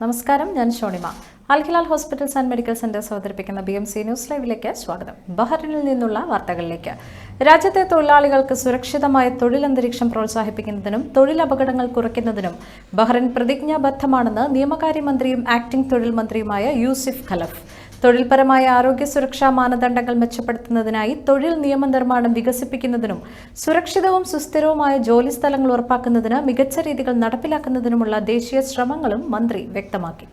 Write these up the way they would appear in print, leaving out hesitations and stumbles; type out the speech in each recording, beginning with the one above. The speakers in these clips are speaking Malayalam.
നമസ്കാരം, ഞാൻ Shonima. Al Hilal hospitals and medical centres അവതരിപ്പിക്കുന്ന BMC ന്യൂസ് ലൈവിലേക്ക് സ്വാഗതം. ബഹ്റിനിൽ നിന്നുള്ള വാർത്തകളിലേക്ക്. രാജ്യത്തെ തൊഴിലാളികൾക്ക് സുരക്ഷിതമായ തൊഴിലന്തരീക്ഷം പ്രോത്സാഹിപ്പിക്കുന്നതിനും തൊഴിലപകടങ്ങൾ കുറയ്ക്കുന്നതിനും ബഹ്റിൻ പ്രതിജ്ഞാബദ്ധമാണെന്ന് നിയമകാര്യമന്ത്രിയും ആക്ടിംഗ് തൊഴിൽ മന്ത്രിയുമായ യൂസിഫ് ഖലഫ്. തൊഴിൽപരമായ ആരോഗ്യ സുരക്ഷാ മാനദണ്ഡങ്ങൾ മെച്ചപ്പെടുത്തുന്നതിനായി തൊഴിൽ നിയമനിർമ്മാണം വികസിപ്പിക്കുന്നതിനും സുരക്ഷിതവും സുസ്ഥിരവുമായ ജോലിസ്ഥലങ്ങൾ ഉറപ്പാക്കുന്നതിന് മികച്ച രീതികൾ നടപ്പിലാക്കുന്നതിനുമുള്ള ദേശീയ ശ്രമങ്ങളും മന്ത്രി വ്യക്തമാക്കി.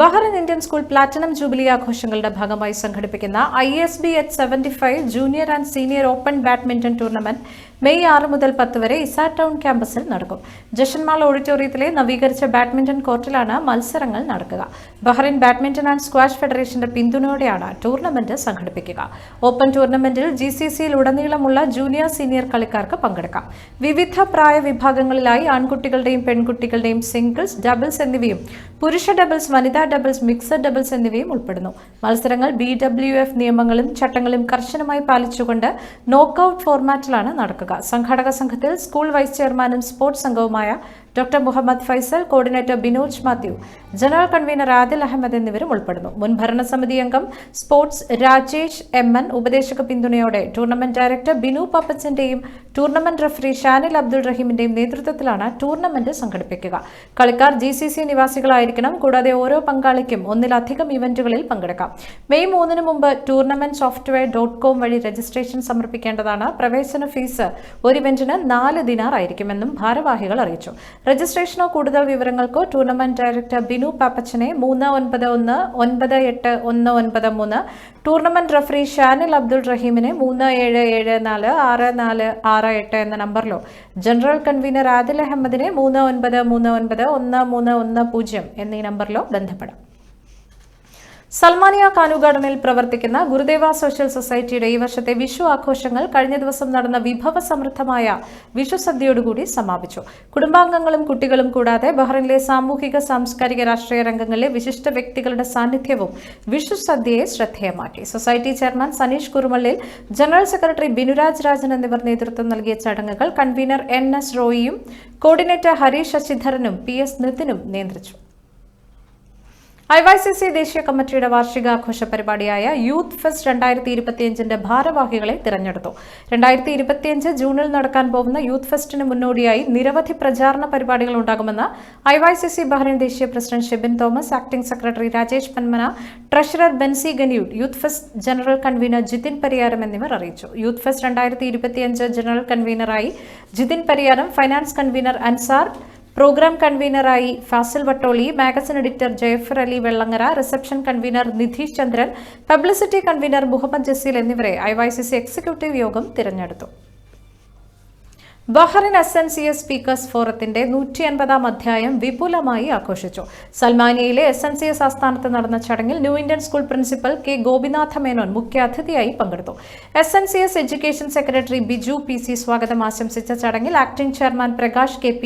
Bahrain Indian school platinum jubilee ആഘോഷങ്ങളുടെ ഭാഗമായി സംഘടിപ്പിക്കുന്ന ISB H75 junior and senior open badminton tournament May 6 മുതൽ 10 വരെ ഇസാ ടൗൺ ക്യാമ്പസിൽ നടക്കും. ജഷൻമാൾ ഓഡിറ്റോറിയത്തിലെ നവീകരിച്ച ബാഡ്മിന്റൺ കോർട്ടിലാണ് മത്സരങ്ങൾ നടക്കുക. ബഹ്റിൻ ബാഡ്മിന്റൺ ആൻഡ് സ്ക്വാഷ് ഫെഡറേഷന്റെ പിന്തുണയോടെയാണ് ടൂർണമെന്റ് സംഘടിപ്പിക്കുക. ഓപ്പൺ ടൂർണമെന്റിൽ GCCയിൽ ഉടനീളമുള്ള ജൂനിയർ സീനിയർ കളിക്കാർക്ക് പങ്കെടുക്കാം. വിവിധ പ്രായ വിഭാഗങ്ങളിലായി ആൺകുട്ടികളുടെയും പെൺകുട്ടികളുടെയും സിംഗിൾസ്, ഡബിൾസ് എന്നിവയും പുരുഷ ഡബിൾസ്, വനിതാ ഡബിൾസ്, മിക്സഡ് ഡബിൾസ് എന്നിവയും ഉൾപ്പെടുന്നു. മത്സരങ്ങൾ BWF നിയമങ്ങളും ചട്ടങ്ങളും കർശനമായി പാലിച്ചുകൊണ്ട് നോക്കൌട്ട് ഫോർമാറ്റിലാണ് നടക്കുക. സംഘാടക സംഘത്തിൽ സ്കൂൾ വൈസ് ചെയർമാനും സ്പോർട്സ് അംഗവുമായ doctor Muhammad Faisal, coordinator Binoj Mathew, general convener Adil Ahmed എന്നിവരും ഉൾപ്പെടുന്നു. മുൻ ഭരണസമിതി അംഗം സ്പോർട്സ് രാജേഷ് MN ഉപദേശക പിന്തുണയോടെ ടൂർണമെന്റ് ഡയറക്ടർ ബിനു പപ്പച്ചന്റെയും ടൂർണമെന്റ് റഫറി ഷാനിൽ അബ്ദുൾ റഹീമിന്റെയും നേതൃത്വത്തിലാണ് ടൂർണമെന്റ് സംഘടിപ്പിക്കുക. കളിക്കാർ GCC നിവാസികളായിരിക്കണം. കൂടാതെ ഓരോ പങ്കാളിക്കും ഒന്നിലധികം ഇവന്റുകളിൽ പങ്കെടുക്കാം. മെയ് 3 മുമ്പ് tournamentsoftware.com വഴി രജിസ്ട്രേഷൻ സമർപ്പിക്കേണ്ടതാണ്. പ്രവേശന ഫീസ് ഒരു ഇവന്റിന് 4 ദിനാർ ആയിരിക്കുമെന്നും ഭാരവാഹികൾ അറിയിച്ചു. രജിസ്ട്രേഷനോ കൂടുതൽ വിവരങ്ങൾക്കോ ടൂർണമെന്റ് ഡയറക്ടർ ബിനു പാപ്പച്ചനെ 3911989193, ടൂർണമെന്റ് റഫറി ഷാനിൽ അബ്ദുൾ റഹീമിനെ 37746468 എന്ന നമ്പറിലോ ജനറൽ കൺവീനർ ആദിൽ അഹമ്മദിനെ 39391310 എന്നീ നമ്പറിലോ ബന്ധപ്പെടാം. സൽമാനിയ കാനു ഗാർഡനിൽ പ്രവർത്തിക്കുന്ന ഗുരുദേവ സോഷ്യൽ സൊസൈറ്റിയുടെ ഈ വർഷത്തെ വിഷു ആഘോഷങ്ങൾ കഴിഞ്ഞ ദിവസം നടന്ന വിഭവസമൃദ്ധമായ വിഷു സദ്യയോടുകൂടി സമാപിച്ചു. കുടുംബാംഗങ്ങളും കുട്ടികളും കൂടാതെ ബഹ്റിനിലെ സാമൂഹിക, സാംസ്കാരിക, രാഷ്ട്രീയ രംഗങ്ങളിലെ വിശിഷ്ട വ്യക്തികളുടെ സാന്നിധ്യവും വിഷു സദ്യയെ ശ്രദ്ധേയമാക്കി. Society chairman Saneesh Kurumallil, general secretary Binuraj Rajan എന്നിവർ നേതൃത്വം നൽകിയ ചടങ്ങുകൾ കൺവീനർ NS റോയിയും കോർഡിനേറ്റർ ഹരീഷ് ശശിധരനും PS നിതിനും നിയന്ത്രിച്ചു. IYCC ദേശീയ കമ്മിറ്റിയുടെ വാർഷികാഘോഷ പരിപാടിയായ യൂത്ത് ഫെസ്റ്റ് 2025ന്റെ ഭാരവാഹികളെ തിരഞ്ഞെടുത്തു. 2025 ജൂണിൽ നടക്കാൻ പോകുന്ന യൂത്ത് ഫെസ്റ്റിന് മുന്നോടിയായി നിരവധി പ്രചാരണ പരിപാടികൾ ഉണ്ടാകുമെന്ന് IYCC ബഹ്റിൻ ദേശീയ president Shibin Thomas, acting secretary Rajesh Panmana, treasurer Benzy ഗനിയൂട്ട്, youth fest general convenor Jithin Pariyaram എന്നിവർ അറിയിച്ചു. യൂത്ത് ഫെസ്റ്റ് 2025 ജനറൽ കൺവീനറായി Jithin Pariyaram, finance convenor Ansar, programme കൺവീനറായി Fasil Vattoli, magazine editor Jafar Ali Vellangara, reception convenor Nidheesh Chandran, publicity convenor Muhammad Jaseel എന്നിവരെ IYCC എക്സിക്യൂട്ടീവ് യോഗം തിരഞ്ഞെടുത്തു. ബഹ്റിൻ SNCS സ്പീക്കേഴ്സ് ഫോറത്തിന്റെ 180ാം അധ്യായം വിപുലമായി ആഘോഷിച്ചു. സൽമാനിയയിലെ SNCS ആസ്ഥാനത്ത് നടന്ന ചടങ്ങിൽ new Indian school principal K Gopinatha Menon മുഖ്യാതിഥിയായി പങ്കെടുത്തു. SNCS education secretary Biju PC സ്വാഗതം ആശംസിച്ച ചടങ്ങിൽ acting chairman Prakash KP,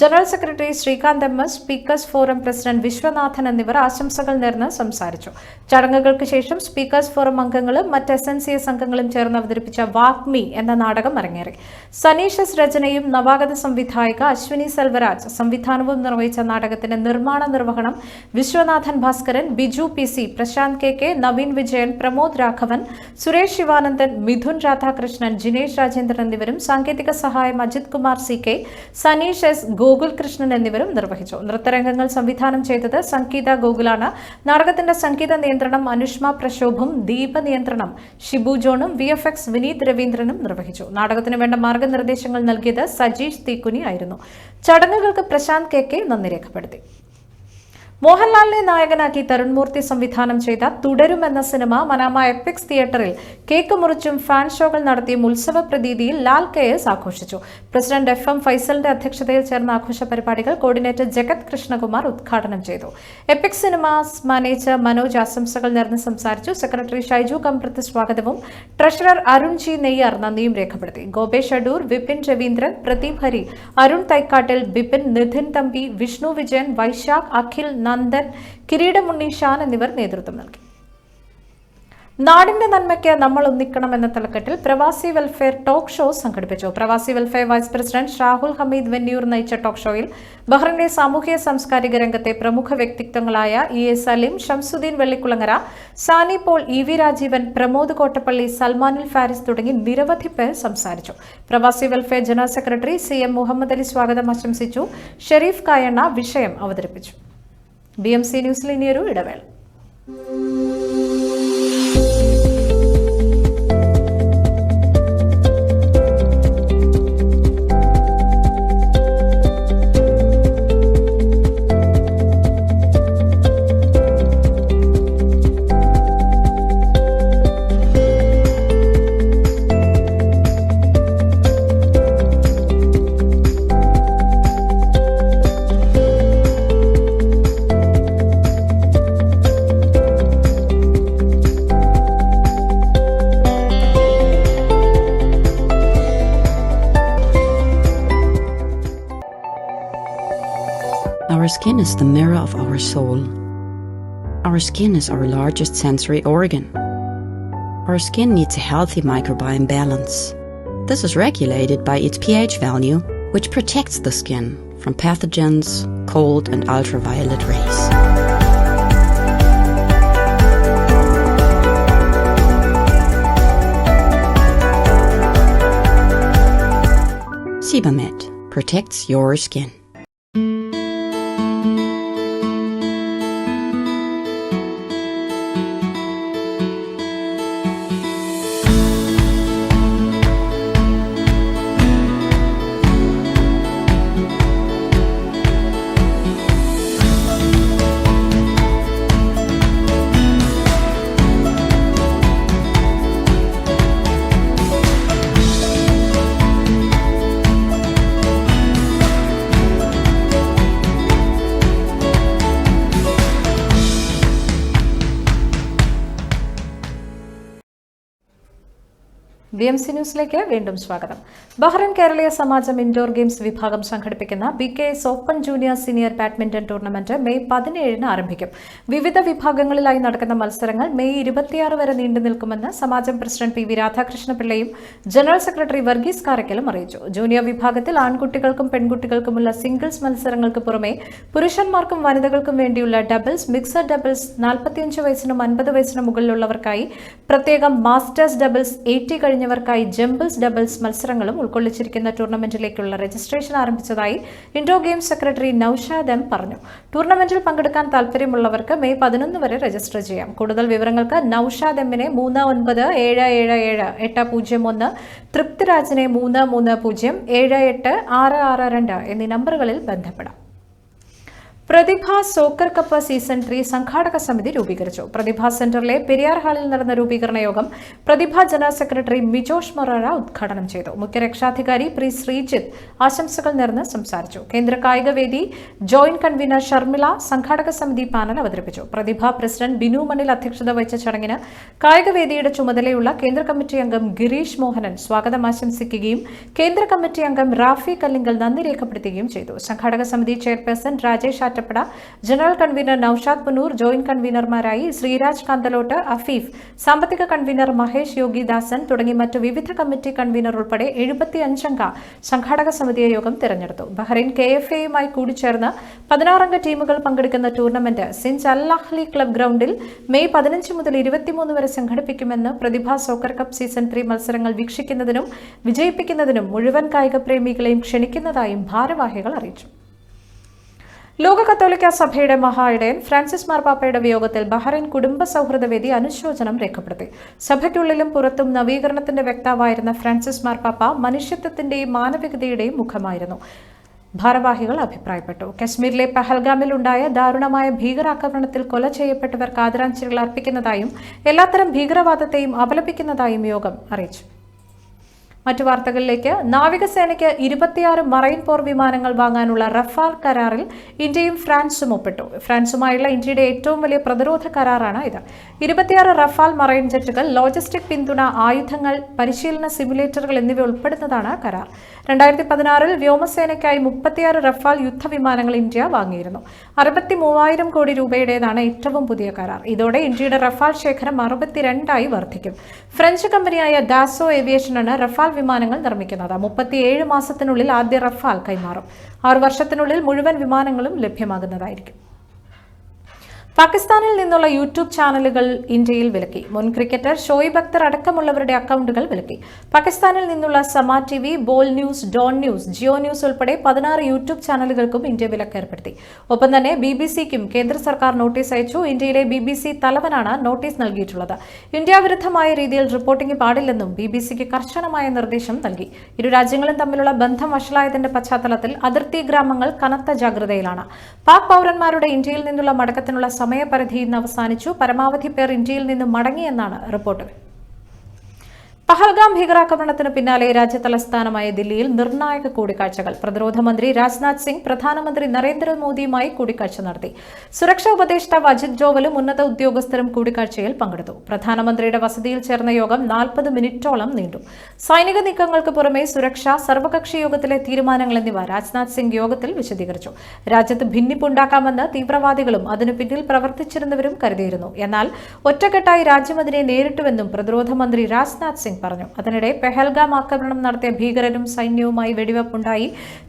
general secretary Srikanth MS, speakers forum president Viswanathan എന്നിവർ ആശംസകൾ നേർന്ന് സംസാരിച്ചു. ചടങ്ങുകൾക്ക് ശേഷം സ്പീക്കേഴ്സ് ഫോറം അംഗങ്ങളും മറ്റ് SNCS അംഗങ്ങളും ചേർന്ന് അവതരിപ്പിച്ച വാഗ്മി എന്ന നാടകം അരങ്ങേറി. സനീഷ് രചനയും നവാഗത സംവിധായിക അശ്വിനി സെൽവരാജ് സംവിധാനവും നിർവഹിച്ച നാടകത്തിന്റെ നിർമ്മാണ നിർവഹണം വിശ്വനാഥൻ ഭാസ്കരൻ, ബിജു PC, പ്രശാന്ത് KK, നവീൻ വിജയൻ, പ്രമോദ് രാഘവൻ, സുരേഷ് ശിവാനന്ദൻ, മിഥുൻ രാധാകൃഷ്ണൻ, ജിനേഷ് രാജേന്ദ്രൻ എന്നിവരും സാങ്കേതിക സഹായം അജിത് കുമാർ CK, സനീഷ് S, ഗോകുൽ കൃഷ്ണൻ എന്നിവരും നിർവഹിച്ചു. നൃത്തരംഗങ്ങൾ സംവിധാനം ചെയ്തത് സംഗീത ഗോകുലാണ്. നാടകത്തിന്റെ സംഗീത നിയന്ത്രണം അനുഷ്മ പ്രശോഭും, ദീപ നിയന്ത്രണം ഷിബു ജോണും, VFX വിനീത് രവീന്ദ്രനും നിർവഹിച്ചു. നാടകത്തിന് വേണ്ട മാർഗനിർദ്ദേശങ്ങൾ നൽകിയത് സജീഷ് തീക്കുനി ആയിരുന്നു. ചടങ്ങുകൾക്ക് പ്രശാന്ത് KK നന്ദി രേഖപ്പെടുത്തി. മോഹൻലാലിനെ നായകനാക്കി തരുൺ മൂർത്തി സംവിധാനം ചെയ്ത തുടരും എന്ന സിനിമ മനാമ എപ്പിക്സ് തിയേറ്ററിൽ കേക്ക് മുറിച്ചും ഫാൻ ഷോകൾ നടത്തിയും ഉത്സവ പ്രതീതിയിൽ ലാൽ KS ആഘോഷിച്ചു. പ്രസിഡന്റ് FM ഫൈസലിന്റെ അധ്യക്ഷതയിൽ ചേർന്ന ആഘോഷ പരിപാടികൾ കോർഡിനേറ്റർ ജഗത് കൃഷ്ണകുമാർ ഉദ്ഘാടനം ചെയ്തു. എപ്പിക്സ് സിനിമാസ് മാനേജർ മനോജ് ആശംസകൾ നേർന്ന് സംസാരിച്ചു. സെക്രട്ടറി ഷൈജു കമ്പ്രത്ത് സ്വാഗതവും ട്രഷറർ അരുൺ G നെയ്യാർ നന്ദിയും രേഖപ്പെടുത്തി. ഗോപേഷ് അടൂർ, വിപിൻ രവീന്ദ്രൻ, പ്രദീപ് ഹരി, അരുൺ തൈക്കാട്ടിൽ, ബിപിൻ, നിധിൻ തമ്പി, വിഷ്ണു വിജയൻ, വൈശാഖ്, അഖിൽ, നന്ദൻ, കിരീടമുണ്ണി, ഷാൻ എന്നിവർ നേതൃത്വം നൽകി. നാടിന്റെ നന്മയ്ക്ക് നമ്മൾ ഒന്നിക്കണം എന്ന തലക്കെട്ടിൽ പ്രവാസി വെൽഫെയർ ടോക്ക് ഷോ സംഘടിപ്പിച്ചു. Pravasi welfare vice president Shahul Hameed Venniyoor നയിച്ച ടോക്ക് ഷോയിൽ ബഹ്റിന്റെ സാമൂഹ്യ സാംസ്കാരിക രംഗത്തെ പ്രമുഖ വ്യക്തിത്വങ്ങളായ EA Saleem, Shamsuddin Vellikulangara, Sani Paul, EV Rajeevan, Pramod Kottappally, Salmanul Faris തുടങ്ങി നിരവധി പേർ സംസാരിച്ചു. Pravasi welfare general secretary CM Muhammad Ali സ്വാഗതം ആശംസിച്ചു. ഷെരീഫ് കായണ്ണ വിഷയം അവതരിപ്പിച്ചു. BMC ന്യൂസിൽ ഇനിയൊരു ഇടവേള. Our skin is the mirror of our soul. Our skin is our largest sensory organ. Our skin needs a healthy microbiome balance. This is regulated by its pH value, which protects the skin from pathogens, cold and ultraviolet rays. Sebamed protects your skin. BMC ന്യൂസിലേക്ക് വീണ്ടും സ്വാഗതം. ബഹ്റിൻ കേരളീയ സമാജം ഇൻഡോർ ഗെയിംസ് വിഭാഗം സംഘടിപ്പിക്കുന്ന BKS open junior senior badminton tournament May 17 ആരംഭിക്കും. വിവിധ വിഭാഗങ്ങളിലായി നടക്കുന്ന മത്സരങ്ങൾ മെയ് 26 വരെ നീണ്ടു നിൽക്കുമെന്ന് സമാജം പ്രസിഡന്റ് PV രാധാകൃഷ്ണപിള്ളയും ജനറൽ സെക്രട്ടറി വർഗീസ് കാരക്കലും അറിയിച്ചു. ജൂനിയർ വിഭാഗത്തിൽ ആൺകുട്ടികൾക്കും പെൺകുട്ടികൾക്കുമുള്ള സിംഗിൾസ് മത്സരങ്ങൾക്ക് പുറമെ പുരുഷന്മാർക്കും വനിതകൾക്കും വേണ്ടിയുള്ള ഡബിൾസ്, മിക്സഡ് ഡബിൾസ്, 45 വയസ്സിനും 50 വയസ്സിനും മുകളിലുള്ളവർക്കായി പ്രത്യേകം മാസ്റ്റേഴ്സ് ഡബിൾസ്, 80 കഴിഞ്ഞവർക്കായി ജംബിൾസ് ഡബിൾസ് മത്സരങ്ങളും ഉൾക്കൊള്ളിച്ചിരിക്കുന്ന ടൂർണമെന്റിലേക്കുള്ള രജിസ്ട്രേഷൻ ആരംഭിച്ചതായി indoor games secretary Noushad M പറഞ്ഞു. ടൂർണമെന്റിൽ പങ്കെടുക്കാൻ താൽപര്യമുള്ളവർക്ക് മെയ് 11 വരെ രജിസ്റ്റർ ചെയ്യാം. കൂടുതൽ വിവരങ്ങൾക്ക് നൌഷാദ് M-നെ 39777801, തൃപ്തിരാജിനെ 330788662 എന്നീ നമ്പറുകളിൽ ബന്ധപ്പെടാം. പ്രതിഭ സോക്കർ കപ്പ് സീസൺ 3 സംഘാടക സമിതി രൂപീകരിച്ചു. പ്രതിഭ സെന്ററിലെ പെരിയാർ ഹാളിൽ നടന്ന രൂപീകരണ യോഗം പ്രതിഭ ജനറൽ സെക്രട്ടറി മിജോഷ് മൊറാര ഉദ്ഘാടനം ചെയ്തു. മുഖ്യ രക്ഷാധികാരി പ്രി ശ്രീജിത്ത് ആശംസകൾ നേർന്ന് സംസാരിച്ചു. കേന്ദ്ര കായികവേദി ജോയിന്റ് കൺവീനർ ഷർമിള സംഘാടക സമിതി പാനൽ അവതരിപ്പിച്ചു. പ്രതിഭ പ്രസിഡന്റ് ബിനു മണിൽ അധ്യക്ഷത വഹിച്ച ചടങ്ങിന് കായികവേദിയുടെ ചുമതലയുള്ള കേന്ദ്ര കമ്മിറ്റി അംഗം ഗിരീഷ് മോഹനൻ സ്വാഗതം ആശംസിക്കുകയും കേന്ദ്ര കമ്മിറ്റി അംഗം റാഫി കല്ലിങ്കൽ നന്ദി രേഖപ്പെടുത്തുകയും ചെയ്തു. സംഘാടക സമിതി ചെയർപേഴ്സൺ രാജേഷ് ആറ്റപ്പട, general convenor Noushad Poonoor, joint കൺവീനർമാരായി ശ്രീരാജ് കാന്തലോട്ട്, അഫീഫ്, സാമ്പത്തിക കൺവീനർ മഹേഷ് യോഗിദാസൻ തുടങ്ങി മറ്റു വിവിധ കമ്മിറ്റി കൺവീനർ ഉൾപ്പെടെ 75 അംഗ സംഘാടക സമിതിയെ യോഗം തിരഞ്ഞെടുത്തു. ബഹ്റൈൻ KFA-യുമായി കൂടിച്ചേർന്ന് 16 അംഗ ടീമുകൾ പങ്കെടുക്കുന്ന ടൂർണമെന്റ് സിൻസ് അൽ അഹ്ലി ക്ലബ് ഗ്രൗണ്ടിൽ മെയ് 15 മുതൽ 23 വരെ സംഘടിപ്പിക്കുമെന്ന് പ്രതിഭ സോക്കർ കപ്പ് സീസൺ 3 മത്സരങ്ങൾ വീക്ഷിക്കുന്നതിനും വിജയിപ്പിക്കുന്നതിനും മുഴുവൻ കായിക പ്രേമികളെയും ക്ഷണിക്കുന്നതായും ഭാരവാഹികൾ അറിയിച്ചു. ലോക കത്തോലിക്ക സഭയുടെ മഹായിടയൻ ഫ്രാൻസിസ് മാർപ്പാപ്പയുടെ വിയോഗത്തിൽ ബഹ്റൈൻ കുടുംബ സൗഹൃദവേദി അനുശോചനം രേഖപ്പെടുത്തി. സഭയ്ക്കുള്ളിലും പുറത്തും നവീകരണത്തിന്റെ വക്താവായിരുന്ന ഫ്രാൻസിസ് മാർപ്പാപ്പ മനുഷ്യത്വത്തിന്റെയും മാനവികതയുടെയും മുഖമായിരുന്നു. ഭാരവാഹികൾ അഭിപ്രായപ്പെട്ടു. കശ്മീരിലെ പഹൽഗാമിൽ ഉണ്ടായ ദാരുണമായ ഭീകരാക്രമണത്തിൽ കൊല ചെയ്യപ്പെട്ടവർക്ക് ആദരാഞ്ജലികൾ അർപ്പിക്കുന്നതായും എല്ലാത്തരം ഭീകരവാദത്തെയും അപലപിക്കുന്നതായും യോഗം അറിയിച്ചു. മറ്റു വാർത്തകളിലേക്ക്. നാവികസേനയ്ക്ക് 26 മറൈൻ പോർ വിമാനങ്ങൾ വാങ്ങാനുള്ള റഫാൽ കരാറിൽ ഇന്ത്യയും ഫ്രാൻസും ഒപ്പിട്ടു. ഫ്രാൻസുമായുള്ള ഇന്ത്യയുടെ ഏറ്റവും വലിയ പ്രതിരോധ കരാറാണ് ഇത്. 26 റഫാൽ മറൈൻ ജെറ്റുകൾ, ലോജിസ്റ്റിക് പിന്തുണ, ആയുധങ്ങൾ, പരിശീലന സിമുലേറ്ററുകൾ എന്നിവ ഉൾപ്പെടുന്നതാണ് കരാർ. 2016 വ്യോമസേനയ്ക്കായി 36 റഫാൽ യുദ്ധവിമാനങ്ങൾ ഇന്ത്യ വാങ്ങിയിരുന്നു. 63,000 കോടി രൂപയുടേതാണ് ഏറ്റവും പുതിയ കരാർ. ഇതോടെ ഇന്ത്യയുടെ റഫാൽ ശേഖരം 62 വർദ്ധിക്കും. ഫ്രഞ്ച് കമ്പനിയായ ഡാസോ ഏവിയേഷനാണ് റഫാൽ വിമാനങ്ങൾ നിർമ്മിക്കുന്നത്. 37 മാസത്തിനുള്ളിൽ ആദ്യ റഫാൽ കൈമാറും. 6 വർഷത്തിനുള്ളിൽ മുഴുവൻ വിമാനങ്ങളും ലഭ്യമാകുന്നതായിരിക്കും. പാകിസ്ഥാനിൽ നിന്നുള്ള യൂട്യൂബ് ചാനലുകൾ ഇന്ത്യയിൽ വിലക്കി. മുൻ ക്രിക്കറ്റർ ഷോയിബ് അക്തർ അടക്കമുള്ളവരുടെ അക്കൗണ്ടുകൾ വിലക്കി. പാകിസ്ഥാനിൽ നിന്നുള്ള Samaa TV, Bol news, Dawn news, Geo news ഉൾപ്പെടെ 16 യൂട്യൂബ് ചാനലുകൾക്കും ഇന്ത്യ വിലക്ക് ഏർപ്പെടുത്തി. ഒപ്പം തന്നെ BBC-ക്കും കേന്ദ്ര സർക്കാർ നോട്ടീസ് അയച്ചു. ഇന്ത്യയിലെ BBC തലവനാണ് നോട്ടീസ് നൽകിയിട്ടുള്ളത്. ഇന്ത്യ വിരുദ്ധമായ രീതിയിൽ റിപ്പോർട്ടിംഗ് പാടില്ലെന്നും BBC-ക്ക് കർശനമായ നിർദ്ദേശം നൽകി. ഇരു രാജ്യങ്ങളും തമ്മിലുള്ള ബന്ധം വഷളായതിന്റെ പശ്ചാത്തലത്തിൽ അതിർത്തി ഗ്രാമങ്ങൾ കനത്ത ജാഗ്രതയിലാണ്. പാക് പൗരന്മാരുടെ ഇന്ത്യയിൽ നിന്നുള്ള മടക്കത്തിനുള്ള സമയപരിധി ഇന്ന് അവസാനിച്ചു. പരമാവധി പേർ ഇന്ത്യയിൽ നിന്ന് മടങ്ങിയെന്നാണ് റിപ്പോർട്ടുകൾ. പഹൽഗാം ഭീകരാക്രമണത്തിന് പിന്നാലെ രാജ്യതലസ്ഥാനമായ ദില്ലിയിൽ നിർണായക കൂടിക്കാഴ്ചകൾ. പ്രതിരോധ മന്ത്രി രാജ്നാഥ് സിംഗ് പ്രധാനമന്ത്രി നരേന്ദ്രമോദിയുമായി കൂടിക്കാഴ്ച നടത്തി. സുരക്ഷാ ഉപദേഷ്ടാവ് അജിത് ഡോവലും ഉന്നത ഉദ്യോഗസ്ഥരും കൂടിക്കാഴ്ചയിൽ പങ്കെടുത്തു. പ്രധാനമന്ത്രിയുടെ വസതിയിൽ ചേർന്ന യോഗം 40 മിനിറ്റോളം നീണ്ടു. സൈനിക നീക്കങ്ങൾക്ക് പുറമെ സുരക്ഷ, സർവകക്ഷി യോഗത്തിലെ തീരുമാനങ്ങൾ എന്നിവ രാജ്നാഥ് സിംഗ് യോഗത്തിൽ വിശദീകരിച്ചു. രാജ്യത്ത് ഭിന്നിപ്പുണ്ടാക്കാമെന്ന് തീവ്രവാദികളും അതിനു പിന്നിൽ പ്രവർത്തിച്ചിരുന്നവരും കരുതിയിരുന്നു. എന്നാൽ ഒറ്റക്കെട്ടായി രാജ്യം അതിനെ നേരിട്ടുവെന്നും പ്രതിരോധ മന്ത്രി രാജ്നാഥ് സിംഗ് പറഞ്ഞു. അതിനിടെ പെഹൽഗാം ആക്രമണം നടത്തിയ ഭീകരരും സൈന്യവുമായി വെടിവെപ്പുണ്ടായി.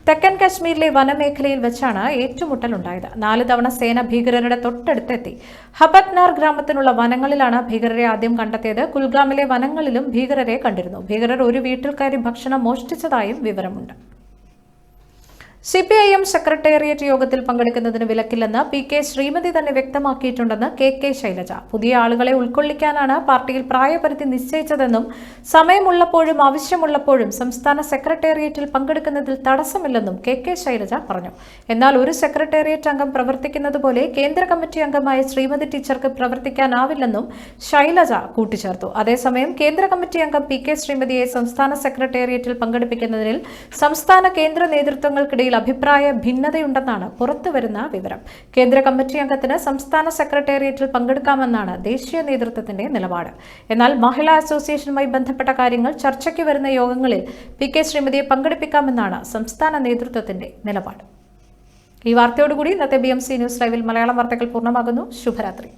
തെക്കൻ കശ്മീരിലെ വനമേഖലയിൽ വെച്ചാണ് ഏറ്റുമുട്ടലുണ്ടായത്. 4 തവണ സേന ഭീകരരുടെ തൊട്ടടുത്തെത്തി. ഹബത്നാർ ഗ്രാമത്തിനുള്ള വനങ്ങളിലാണ് ഭീകരരെ ആദ്യം കണ്ടെത്തിയത്. കുൽഗാമിലെ വനങ്ങളിലും ഭീകരരെ കണ്ടിരുന്നു. ഭീകരർ ഒരു വീട്ടിൽ കയറി ഭക്ഷണം മോഷ്ടിച്ചതായും വിവരമുണ്ട്. CPIM സെക്രട്ടേറിയറ്റ് യോഗത്തിൽ പങ്കെടുക്കുന്നതിന് വിലക്കില്ലെന്ന് PK ശ്രീമതി തന്നെ വ്യക്തമാക്കിയിട്ടുണ്ടെന്ന് KK ശൈലജ. പുതിയ ആളുകളെ ഉൾക്കൊള്ളിക്കാനാണ് പാർട്ടിയിൽ പ്രായപരിധി നിശ്ചയിച്ചതെന്നും സമയമുള്ളപ്പോഴും ആവശ്യമുള്ളപ്പോഴും സംസ്ഥാന സെക്രട്ടേറിയറ്റിൽ പങ്കെടുക്കുന്നതിൽ തടസ്സമില്ലെന്നും KK ശൈലജ പറഞ്ഞു. എന്നാൽ ഒരു സെക്രട്ടേറിയറ്റ് അംഗം പ്രവർത്തിക്കുന്നത് പോലെ കേന്ദ്ര കമ്മിറ്റി അംഗമായ ശ്രീമതി ടീച്ചർക്ക് പ്രവർത്തിക്കാനാവില്ലെന്നും ശൈലജ കൂട്ടിച്ചേർത്തു. അതേസമയം കേന്ദ്ര കമ്മിറ്റി അംഗം PK ശ്രീമതിയെ സംസ്ഥാന സെക്രട്ടേറിയറ്റിൽ പങ്കെടുപ്പിക്കുന്നതിൽ സംസ്ഥാന കേന്ദ്ര നേതൃത്വങ്ങൾക്കിടയിൽ അഭിപ്രായ ഭിന്നതയുണ്ടെന്നാണ് പുറത്തുവരുന്ന വിവരം. കേന്ദ്ര കമ്മിറ്റി അംഗത്തിന് സംസ്ഥാന സെക്രട്ടേറിയറ്റിൽ പങ്കെടുക്കാമെന്നാണ് ദേശീയ നേതൃത്വത്തിന്റെ നിലപാട്. എന്നാൽ മഹിളാ അസോസിയേഷനുമായി ബന്ധപ്പെട്ട കാര്യങ്ങൾ ചർച്ചയ്ക്ക് വരുന്ന യോഗങ്ങളിൽ PK ശ്രീമതിയെ പങ്കെടുപ്പിക്കാമെന്നാണ് സംസ്ഥാന നേതൃത്വത്തിന്റെ നിലപാട്. ഈ വാർത്തയോടുകൂടി ഇന്നത്തെ BMC ന്യൂസ് ലൈവിൽ മലയാളം വാർത്തകൾ പൂർണ്ണമാകുന്നു. ശുഭരാത്രി.